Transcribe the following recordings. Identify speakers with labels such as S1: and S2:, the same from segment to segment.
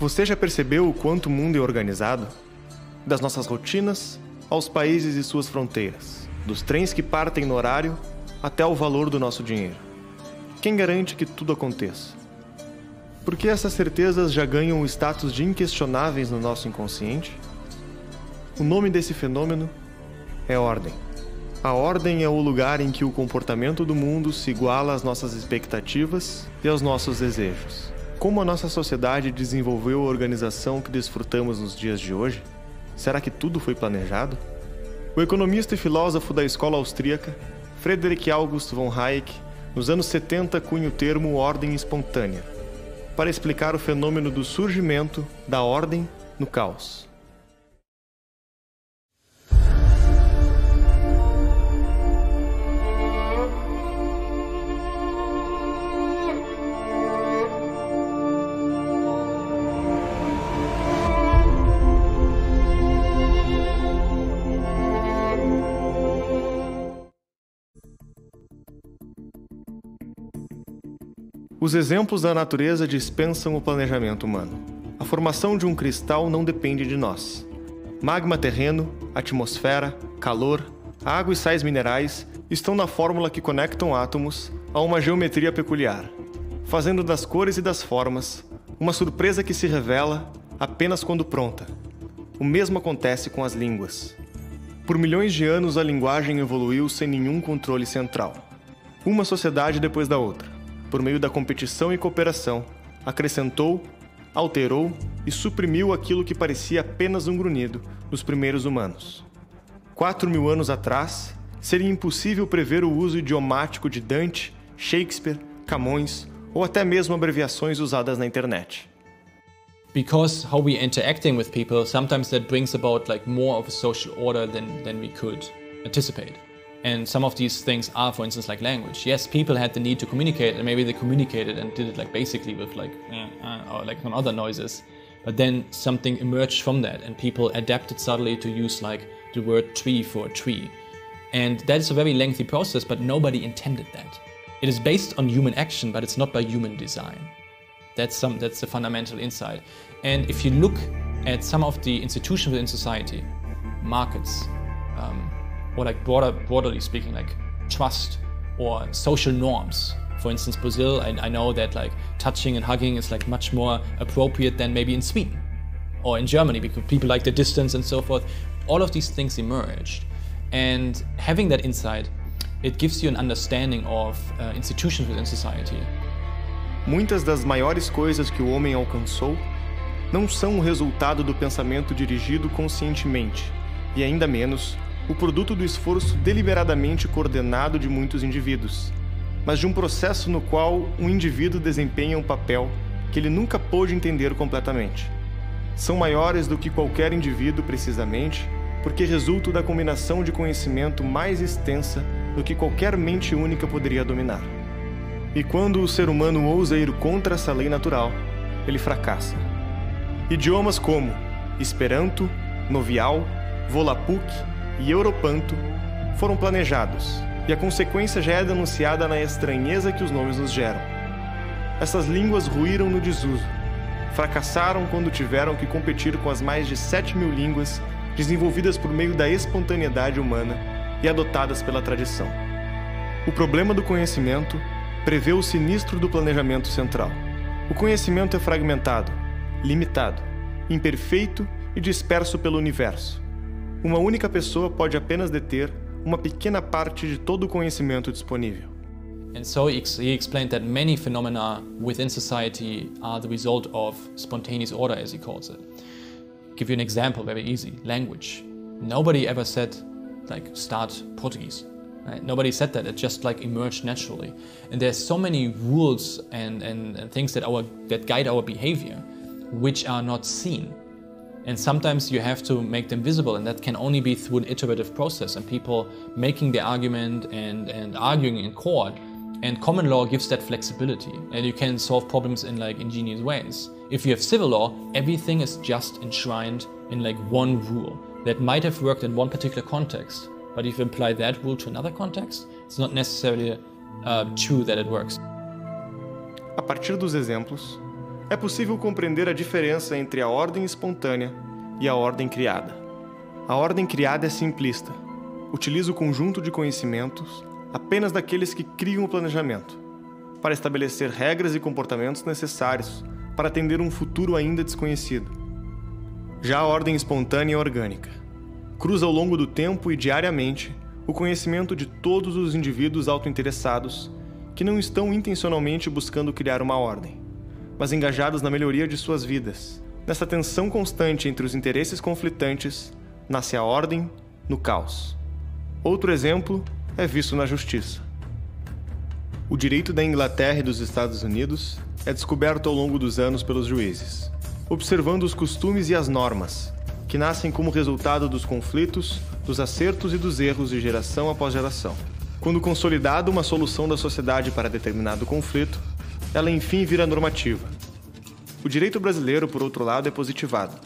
S1: Você já percebeu o quanto o mundo é organizado? Das nossas rotinas aos países e suas fronteiras, dos trens que partem no horário até o valor do nosso dinheiro. Quem garante que tudo aconteça? Porque essas certezas já ganham o status de inquestionáveis no nosso inconsciente? O nome desse fenômeno é ordem. A ordem é o lugar em que o comportamento do mundo se iguala às nossas expectativas e aos nossos desejos. Como a nossa sociedade desenvolveu a organização que desfrutamos nos dias de hoje? Será que tudo foi planejado? O economista e filósofo da escola austríaca, Friedrich August von Hayek, nos anos 70 cunha o termo ordem espontânea, para explicar o fenômeno do surgimento da ordem no caos. Os exemplos da natureza dispensam o planejamento humano. A formação de um cristal não depende de nós. Magma terreno, atmosfera, calor, água e sais minerais estão na fórmula que conectam átomos a uma geometria peculiar, fazendo das cores e das formas uma surpresa que se revela apenas quando pronta. O mesmo acontece com as línguas. Por milhões de anos a linguagem evoluiu sem nenhum controle central. Uma sociedade depois da outra, por meio da competição e cooperação, acrescentou, alterou e suprimiu aquilo que parecia apenas um grunhido dos primeiros humanos. 4.000 anos atrás, seria impossível prever o uso idiomático de Dante, Shakespeare, Camões ou até mesmo abreviações usadas na internet.
S2: Because how we interacting with people, sometimes that brings about like more of a social order than we could anticipate. And some of these things are, for instance, like language. Yes, people had the need to communicate, and maybe they communicated and did it like basically with like or like some other noises. But then something emerged from that, and people adapted subtly to use like the word tree for a tree. And that is a very lengthy process, but nobody intended that. It is based on human action, but it's not by human design. That's the fundamental insight. And if you look at some of the institutions within society, markets, or like broadly speaking, like trust or social norms. For instance, Brazil, I know that like touching and hugging is like much more appropriate than maybe in Sweden or in Germany because people like the distance and so forth. All of these things emerged. And having that insight, it gives you an understanding of institutions within society.
S1: Muitas das maiores coisas que o homem alcançou não são o resultado do pensamento dirigido conscientemente, e ainda menos o produto do esforço deliberadamente coordenado de muitos indivíduos, mas de um processo no qual um indivíduo desempenha um papel que ele nunca pôde entender completamente. São maiores do que qualquer indivíduo precisamente, porque resultam da combinação de conhecimento mais extensa do que qualquer mente única poderia dominar. E quando o ser humano ousa ir contra essa lei natural, ele fracassa. Idiomas como Esperanto, Novial, Volapük e Europanto foram planejados, e a consequência já é denunciada na estranheza que os nomes nos geram. Essas línguas ruíram no desuso, fracassaram quando tiveram que competir com as mais de 7.000 línguas desenvolvidas por meio da espontaneidade humana e adotadas pela tradição. O problema do conhecimento prevê o sinistro do planejamento central. O conhecimento é fragmentado, limitado, imperfeito e disperso pelo universo. Uma única pessoa pode apenas deter uma pequena parte de todo o conhecimento disponível.
S2: And so he explained that many phenomena within society are the result of spontaneous order, as he calls it. Give you an example, very easy. Language. Nobody ever said, like, start Portuguese. Right? Nobody said that. It just like emerged naturally. And there's so many rules and things that guide our behavior, which are not seen. And sometimes you have to make them visible, and that can only be through an iterative process and people making the argument and arguing in court. And common law gives that flexibility, and you can solve problems in like ingenious ways. If you have civil law, everything is just enshrined in like one rule that might have worked in one particular context, but if you apply that rule to another context, it's not necessarily true that it works.
S1: A partir dos exemplos, é possível compreender a diferença entre a ordem espontânea e a ordem criada. A ordem criada é simplista. Utiliza o conjunto de conhecimentos apenas daqueles que criam o planejamento, para estabelecer regras e comportamentos necessários para atender um futuro ainda desconhecido. Já a ordem espontânea é orgânica. Cruza ao longo do tempo e diariamente o conhecimento de todos os indivíduos autointeressados que não estão intencionalmente buscando criar uma ordem, mas engajados na melhoria de suas vidas. Nessa tensão constante entre os interesses conflitantes, nasce a ordem no caos. Outro exemplo é visto na justiça. O direito da Inglaterra e dos Estados Unidos é descoberto ao longo dos anos pelos juízes, observando os costumes e as normas, que nascem como resultado dos conflitos, dos acertos e dos erros de geração após geração. Quando consolidada uma solução da sociedade para determinado conflito, ela enfim vira normativa. O direito brasileiro, por outro lado, é positivado,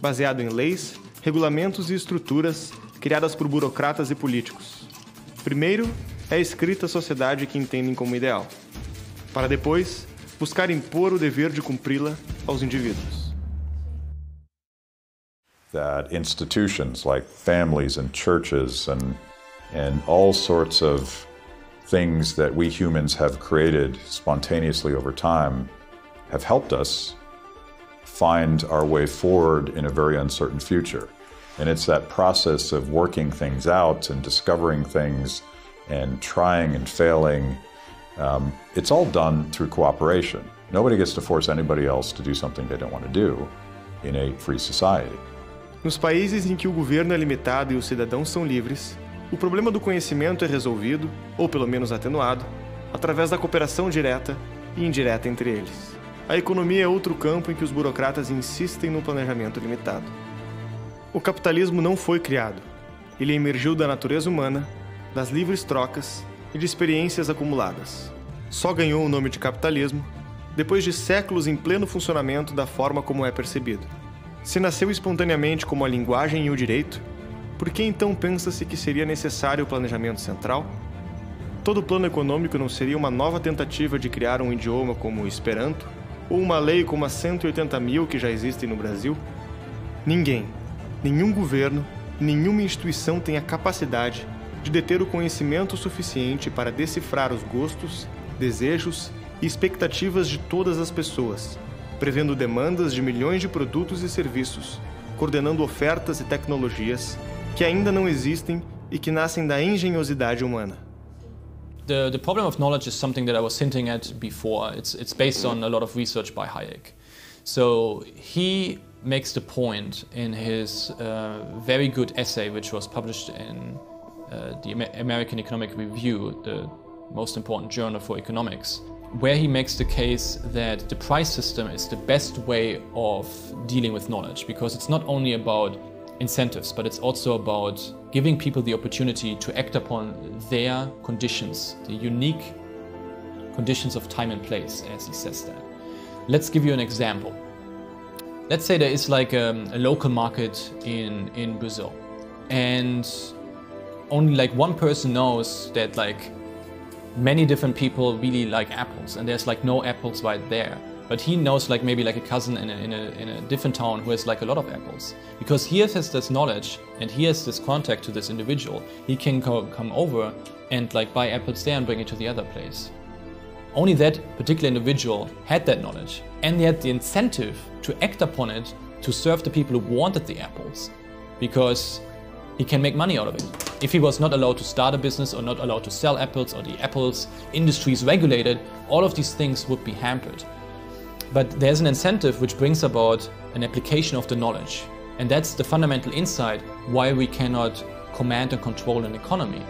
S1: baseado em leis, regulamentos e estruturas criadas por burocratas e políticos. Primeiro, é escrita a sociedade que entendem como ideal, para depois buscar impor o dever de cumpri-la aos indivíduos.
S3: That institutions like families and churches and all sorts of things that we humans have created spontaneously over time have helped us find our way forward in a very uncertain future. And it's that process of working things out and discovering things and trying and failing. It's all done through cooperation. Nobody gets to force anybody else to do something they don't want to do in a free society.
S1: Nos países em que o governo é limitado e os cidadãos são livres, o problema do conhecimento é resolvido, ou pelo menos atenuado, através da cooperação direta e indireta entre eles. A economia é outro campo em que os burocratas insistem no planejamento limitado. O capitalismo não foi criado. Ele emergiu da natureza humana, das livres trocas e de experiências acumuladas. Só ganhou o nome de capitalismo depois de séculos em pleno funcionamento da forma como é percebido. Se nasceu espontaneamente como a linguagem e o direito, por que então pensa-se que seria necessário o planejamento central? Todo plano econômico não seria uma nova tentativa de criar um idioma como o Esperanto, ou uma lei como as 180.000 que já existem no Brasil? Ninguém, nenhum governo, nenhuma instituição tem a capacidade de deter o conhecimento suficiente para decifrar os gostos, desejos e expectativas de todas as pessoas, prevendo demandas de milhões de produtos e serviços, coordenando ofertas e tecnologias que ainda não existem e que nascem da engenhosidade humana.
S2: The problem of knowledge is something that I was hinting at before. It's based on a lot of research by Hayek. So he makes the point in his very good essay, which was published in the American Economic Review, the most important journal for economics, where he makes the case that the price system is the best way of dealing with knowledge, because it's not only about incentives, but it's also about giving people the opportunity to act upon their conditions, the unique conditions of time and place, as he says that. Let's give you an example. Let's say there is like a local market in Brazil, and only like one person knows that like many different people really like apples, and there's like no apples right there. But he knows like maybe like a cousin in a different town who has like a lot of apples. Because he has this knowledge and he has this contact to this individual, he can come over and like buy apples there and bring it to the other place. Only that particular individual had that knowledge, and he had the incentive to act upon it to serve the people who wanted the apples, because he can make money out of it. If he was not allowed to start a business or not allowed to sell apples, or the apples industry is regulated, all of these things would be hampered. But there's an incentive which brings about an application of the knowledge. And that's the fundamental insight why we cannot command and control an economy.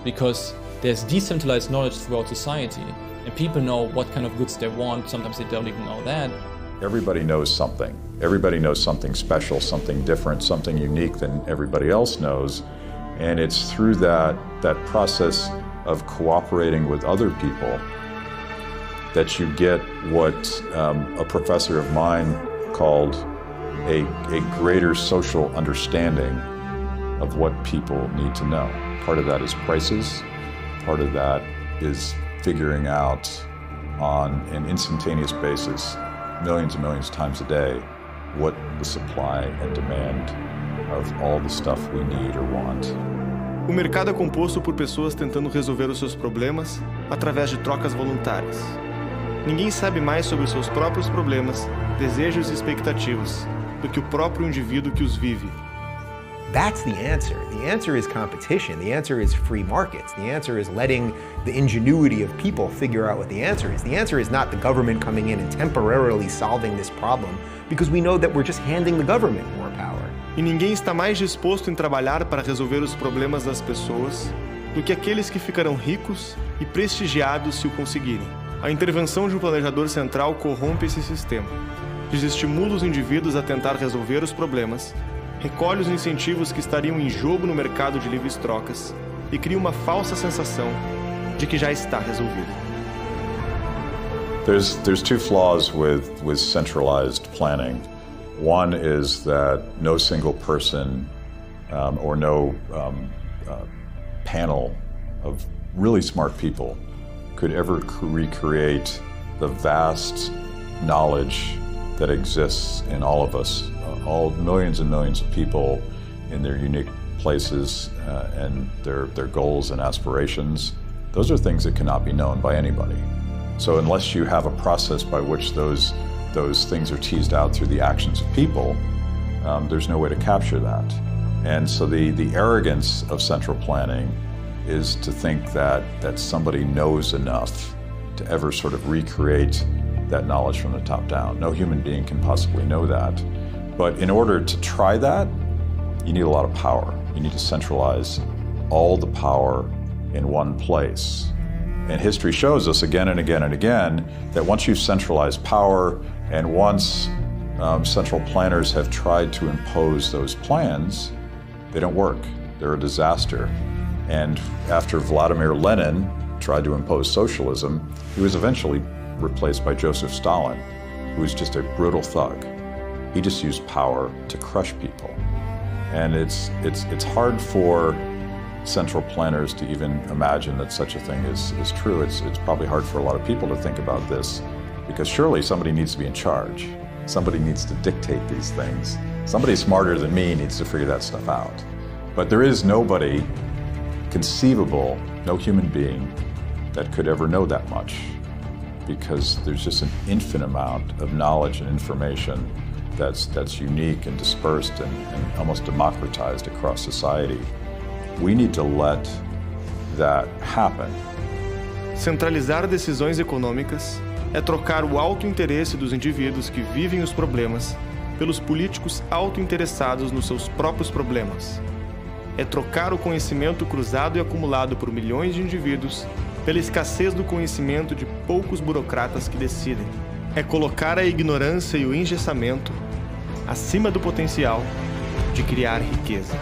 S2: Because there's decentralized knowledge throughout society, and people know what kind of goods they want. Sometimes they don't even know that.
S3: Everybody knows something. Everybody knows something special, something different, something unique than everybody else knows. And it's through that process of cooperating with other people that you get what a professor of mine called a greater social understanding of what people need to know. Part of that is prices. Part of that is figuring out on an instantaneous basis millions and millions of times a day what the supply and demand of all the stuff we need or want.
S1: O mercado é composto por pessoas tentando resolver os seus problemas através de trocas voluntárias. Ninguém sabe mais sobre os seus próprios problemas, desejos e expectativas do que o próprio indivíduo que os vive.
S4: That's the answer. The answer is competition. The answer is free markets. The answer is letting the ingenuity of people figure out what the answer is. The answer is not the government coming in and temporarily solving this problem, because we know that we're just handing the government more power.
S1: E ninguém está mais disposto em trabalhar para resolver os problemas das pessoas do que aqueles que ficarão ricos e prestigiados se o conseguirem. A intervenção de um planejador central corrompe esse sistema, desestimula os indivíduos a tentar resolver os problemas, recolhe os incentivos que estariam em jogo no mercado de livres trocas e cria uma falsa sensação de que já está resolvido.
S3: There's two flaws with centralized planning. One is that no single person or no panel of really smart people could ever recreate the vast knowledge that exists in all of us, all millions and millions of people in their unique places and their goals and aspirations. Those are things that cannot be known by anybody. So unless you have a process by which those things are teased out through the actions of people, there's no way to capture that. And so the arrogance of central planning is to think that somebody knows enough to ever sort of recreate that knowledge from the top down. No human being can possibly know that. But in order to try that, you need a lot of power. You need to centralize all the power in one place. And history shows us again and again and again that once you've centralized power and once central planners have tried to impose those plans, they don't work. They're a disaster. And after Vladimir Lenin tried to impose socialism, he was eventually replaced by Joseph Stalin, who was just a brutal thug. He just used power to crush people. And it's hard for central planners to even imagine that such a thing is true. It's probably hard for a lot of people to think about this, because surely somebody needs to be in charge. Somebody needs to dictate these things. Somebody smarter than me needs to figure that stuff out. But there is nobody conceivable, no human being, that could ever know that much, because there's just an infinite amount of knowledge and information that's unique and dispersed and almost democratized across society. We need to let that happen.
S1: Centralizar decisões econômicas é trocar o auto-interesse dos indivíduos que vivem os problemas pelos políticos auto-interessados nos seus próprios problemas. É trocar o conhecimento cruzado e acumulado por milhões de indivíduos pela escassez do conhecimento de poucos burocratas que decidem. É colocar a ignorância e o engessamento acima do potencial de criar riqueza.